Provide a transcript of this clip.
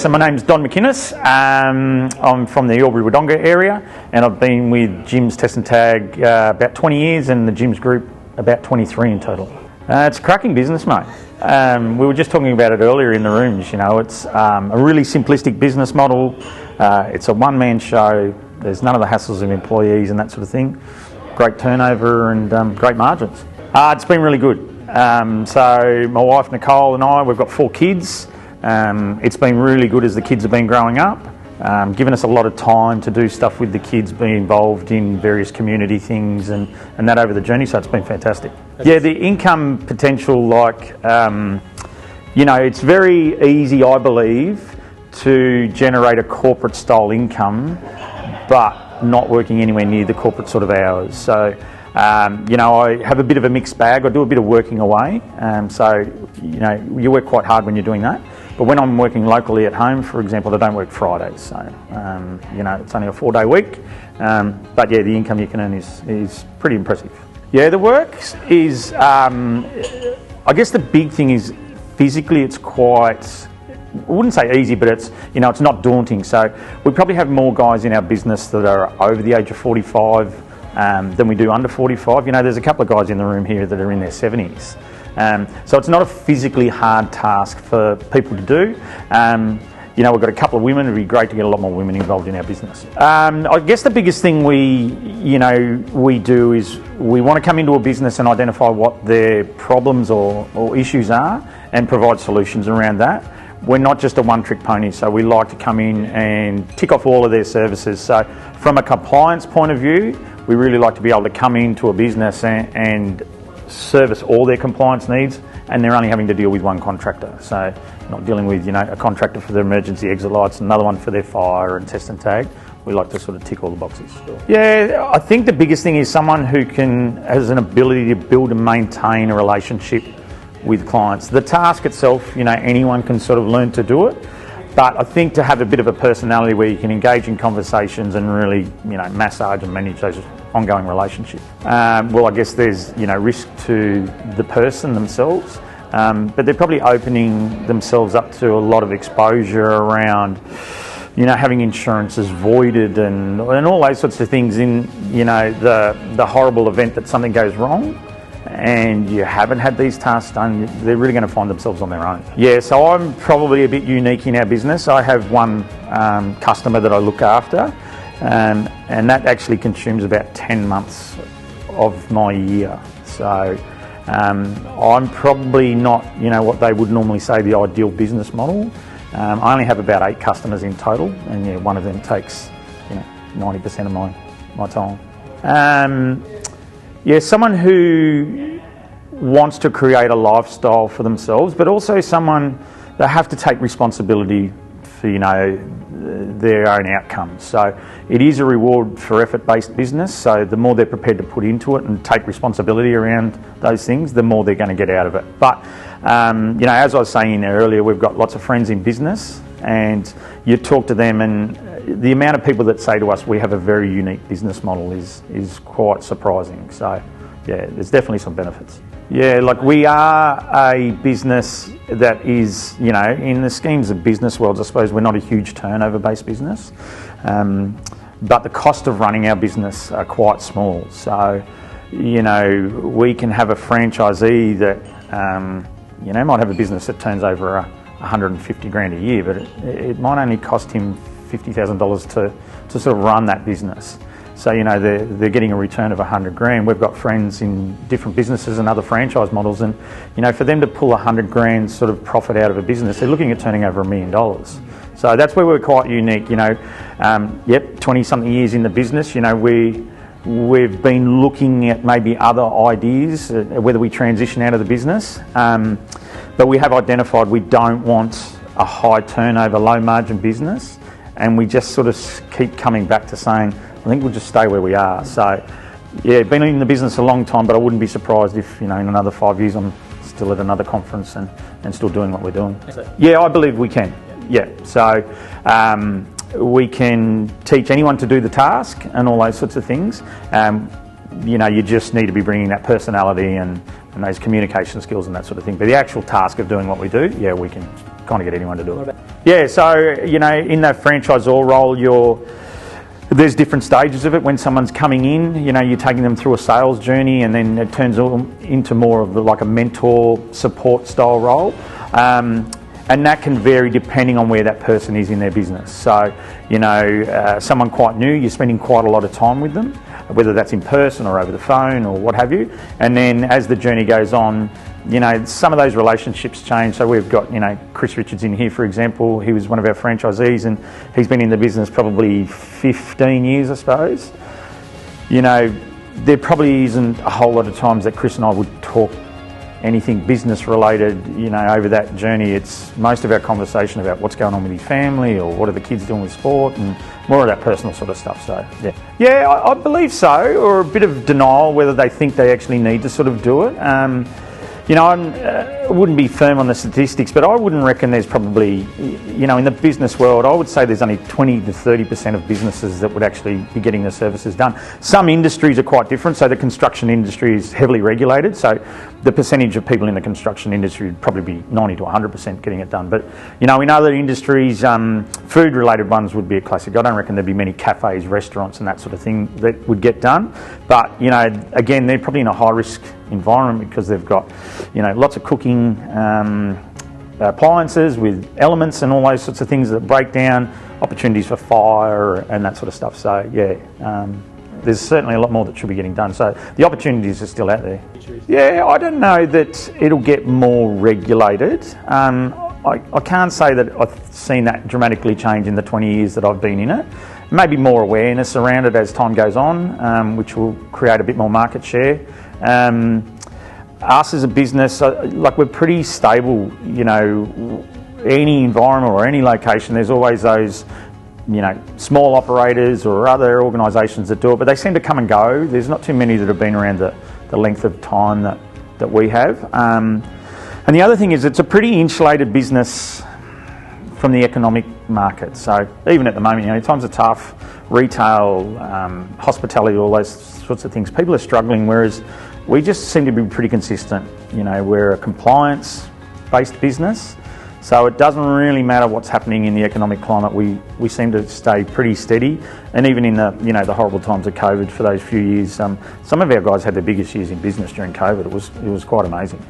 So my name's Don McInnes. I'm from the Albury-Wodonga area, and I've been with Jim's Test and Tag about 20 years, and the Jim's Group about 23 in total. It's a cracking business, mate. We were just talking about it earlier in the rooms. You know, it's a really simplistic business model. It's a one-man show. There's none of the hassles of employees and that sort of thing. Great turnover and great margins. It's been really good. So my wife Nicole and I, we've got 4 kids. It's been really good as the kids have been growing up, given us a lot of time to do stuff with the kids, be involved in various community things and that over the journey, so it's been fantastic. Yeah, the income potential, it's very easy, I believe, to generate a corporate style income, but not working anywhere near the corporate sort of hours. So, I have a bit of a mixed bag. I do a bit of working away, you work quite hard when you're doing that. But when I'm working locally at home, for example, I don't work Fridays, so it's only a 4-day week. But yeah, the income you can earn is pretty impressive. Yeah, the work is, I guess the big thing is physically it's quite, I wouldn't say easy, but it's not daunting. So we probably have more guys in our business that are over the age of 45 than we do under 45. There's a couple of guys in the room here that are in their 70s. So it's not a physically hard task for people to do. We've got a couple of women. It'd be great to get a lot more women involved in our business. I guess the biggest thing we do is we want to come into a business and identify what their problems or issues are and provide solutions around that. We're not just a one-trick pony, so we like to come in and tick off all of their services. So from a compliance point of view, we really like to be able to come into a business and service all their compliance needs, and they're only having to deal with one contractor. So not dealing with a contractor for their emergency exit lights, another one for their fire and test and tag. We like to sort of tick all the boxes. Yeah, I think the biggest thing is someone who has an ability to build and maintain a relationship with clients. The task itself, anyone can sort of learn to do it, but I think to have a bit of a personality where you can engage in conversations and really, massage and manage those ongoing relationships. I guess there's, risk to the person themselves, but they're probably opening themselves up to a lot of exposure around, having insurances voided and all those sorts of things in, the horrible event that something goes wrong and you haven't had these tasks done, they're really going to find themselves on their own. Yeah, so I'm probably a bit unique in our business. I have one customer that I look after, and that actually consumes about 10 months of my year. So I'm probably not, what they would normally say the ideal business model. I only have about 8 customers in total, and one of them takes 90% of my time. Someone who wants to create a lifestyle for themselves, but also someone that have to take responsibility for their own outcomes. So it is a reward for effort-based business. So the more they're prepared to put into it and take responsibility around those things, the more they're going to get out of it. But as I was saying earlier, we've got lots of friends in business, and you talk to them, and the amount of people that say to us we have a very unique business model is quite surprising. So yeah, there's definitely some benefits. Yeah, we are a business that is, in the schemes of business worlds, I suppose we're not a huge turnover-based business, but the cost of running our business are quite small. So, we can have a franchisee that, might have a business that turns over $150,000 a year, but it might only cost him $50,000 to sort of run that business. So, they're getting a return of $100,000. We've got friends in different businesses and other franchise models, and, for them to pull $100,000 sort of profit out of a business, they're looking at turning over $1 million. So that's where we're quite unique, 20-something years in the business, we've been looking at maybe other ideas, whether we transition out of the business, but we have identified we don't want a high turnover, low margin business, and we just sort of keep coming back to saying, I think we'll just stay where we are. So, yeah, been in the business a long time, but I wouldn't be surprised if, in another 5 years I'm still at another conference and still doing what we're doing. Yeah, I believe we can. Yeah, so we can teach anyone to do the task and all those sorts of things. You just need to be bringing that personality and those communication skills and that sort of thing. But the actual task of doing what we do, yeah, we can kind of get anyone to do it. Yeah, so, you know, in that franchisor role, there's different stages of it. When someone's coming in, you know, you're taking them through a sales journey, and then it turns into more of like a mentor support style role. And that can vary depending on where that person is in their business. So, you know, someone quite new, you're spending quite a lot of time with them, whether that's in person or over the phone or what have you. And then as the journey goes on, you know, some of those relationships change. So we've got, you know, Chris Richards in here, for example. He was one of our franchisees, and he's been in the business probably 15 years, I suppose. You know, there probably isn't a whole lot of times that Chris and I would talk anything business related, you know, over that journey. It's most of our conversation about what's going on with his family, or what are the kids doing with sport, and more of that personal sort of stuff. So yeah, I believe so, or a bit of denial whether they think they actually need to sort of do it. You know, I wouldn't be firm on the statistics, but I wouldn't reckon there's probably, you know, in the business world, I would say there's only 20 to 30% of businesses that would actually be getting the services done. Some industries are quite different. So the construction industry is heavily regulated. So the percentage of people in the construction industry would probably be 90 to 100% getting it done. But, you know, in other industries, food-related ones would be a classic. I don't reckon there'd be many cafes, restaurants and that sort of thing that would get done. But, you know, again, they're probably in a high-risk environment because they've got, you know, lots of cooking appliances with elements and all those sorts of things that break down, opportunities for fire and that sort of stuff. So, yeah, there's certainly a lot more that should be getting done. So the opportunities are still out there. Yeah, I don't know that it'll get more regulated. I can't say that I've seen that dramatically change in the 20 years that I've been in it. Maybe more awareness around it as time goes on, which will create a bit more market share. Us as a business, like, we're pretty stable. You know, any environment or any location, there's always those, you know, small operators or other organisations that do it, but they seem to come and go. There's not too many that have been around the length of time that we have. And the other thing is, it's a pretty insulated business from the economic market. So even at the moment, you know, times are tough. Retail, hospitality, all those sorts of things, people are struggling, whereas we just seem to be pretty consistent. You know, we're a compliance-based business, so it doesn't really matter what's happening in the economic climate. We seem to stay pretty steady, and even in the, you know, the horrible times of COVID for those few years, some of our guys had their biggest years in business during COVID. It was quite amazing.